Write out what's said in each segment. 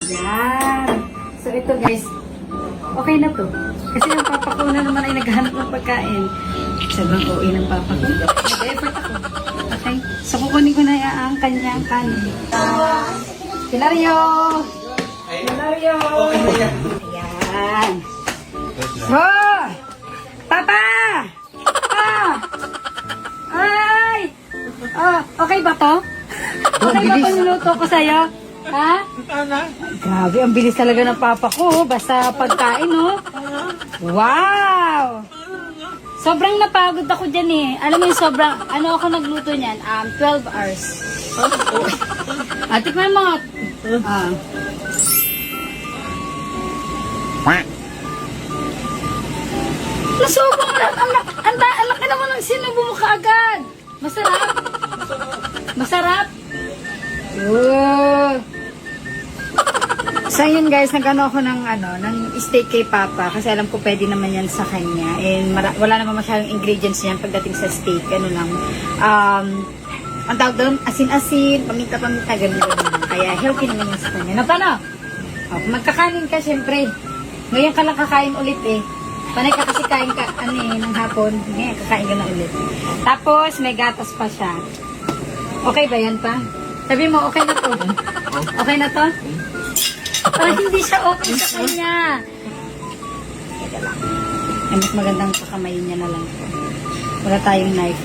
Yan. So, ito guys. Okay na to. Kasi yung papa ko na naman ay naghahanap ng pagkain. Sobrang OA ng papa ko. Nag-effort ako. Okay? So, kukunin ko na ang kanyang kanin. Hilario! Hilario! Ayan. Oh! Papa! Ah! Ay! Oh, okay ba to? Okay ba to niluto ko sa'yo? Ha? Grabe, ang bilis talaga ng papa ko. Basta pagkain, oh. Wow! Sobrang napagod ako dyan eh. Alam mo yung sobrang, ano ako nagluto niyan? 12 hours. Tikman mo. Nasubong lang. Ang laki naman ng sinubo mo kaagad. Masarap. Masarap. So yun guys, nag-ano ako ng steak kay Papa kasi alam ko pwede naman yan sa kanya. And wala naman masyadong ingredients yan pagdating sa steak. Ano lang. Ang tawag doon, asin-asin, paminta-paminta, ganun. Kaya healthy naman yan sa kanya. Na paano? Magkakanin ka syempre. Ngayon ka lang kakain ulit eh. Panay ka kasi kain ka, ng hapon. Ngayon, kakain ka na ulit. Tapos, may gatas pa siya. Okay ba yan pa? Sabi mo, okay na to? Okay na to? Hindi siya okay sa kanya. Teka lang. Mas magandang pakamayin niya na lang to. Wala tayong knife.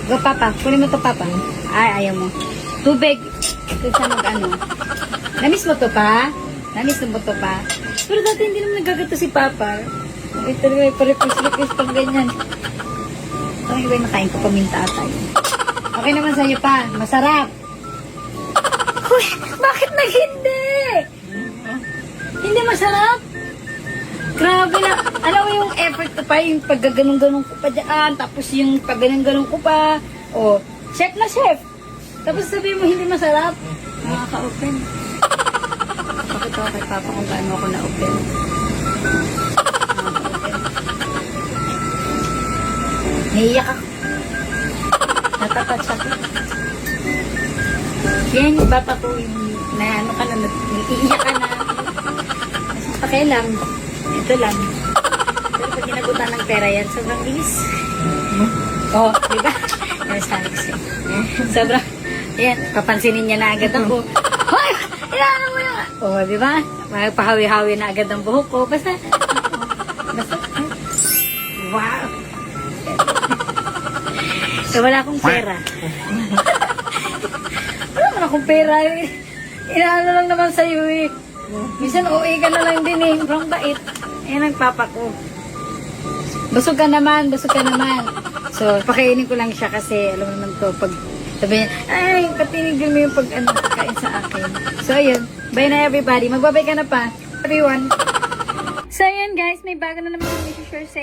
Go, Papa. Kunin mo to, Papa. Ay, ayaw mo. Tubig. Ito siya Namiss mo to pa? Namiss mo to pa? Pero dati hindi naman nagagato si Papa. Ay, talaga, parepis-repis pang ganyan. Ang iba yung nakain ko, paminta atay. Okay naman sa'yo pa. Masarap. Uy, bakit hindi? Hindi masarap? Grabe na. Alam mo yung effort ko pa, yung paggaganong-ganong ko pa dyan, tapos yung pagganong-ganong ko pa. Oh, chef na chef. Tapos sabihin mo hindi masarap. Nakaka-open. Pakita ko kay Papa kung paano ako na-open. Naiiyak ako. Natapat siya ko. Yan yung Papa ko yung naiiyak ka na. Kasi pakialam. Ito lang. Pero pag ginagutan ng pera yan, sobrang bilis. Oh, diba? Yan sabi ko siya. Sobrang, yan, papansinin niya na agad ako. Hoy! Ilaan mo yung... Oh, diba? Magpahawi-hawi na agad ang buhok ko. Basta, wow! So, wala akong pera. Wala man akong pera eh. Inaano lang naman sa'yo eh. Minsan OA ka na lang din eh. Sobrang bait. Ayan ang Papa ko. Busog ka naman, busog ka naman. So, pakainin ko lang siya kasi alam mo naman to, pag sabi niya, ay, patinigil mo yung pagkain sa akin. So, ayun. Bye na everybody. Magbabay ka na pa. Everyone. So, ayun guys, may bago na naman kami share sa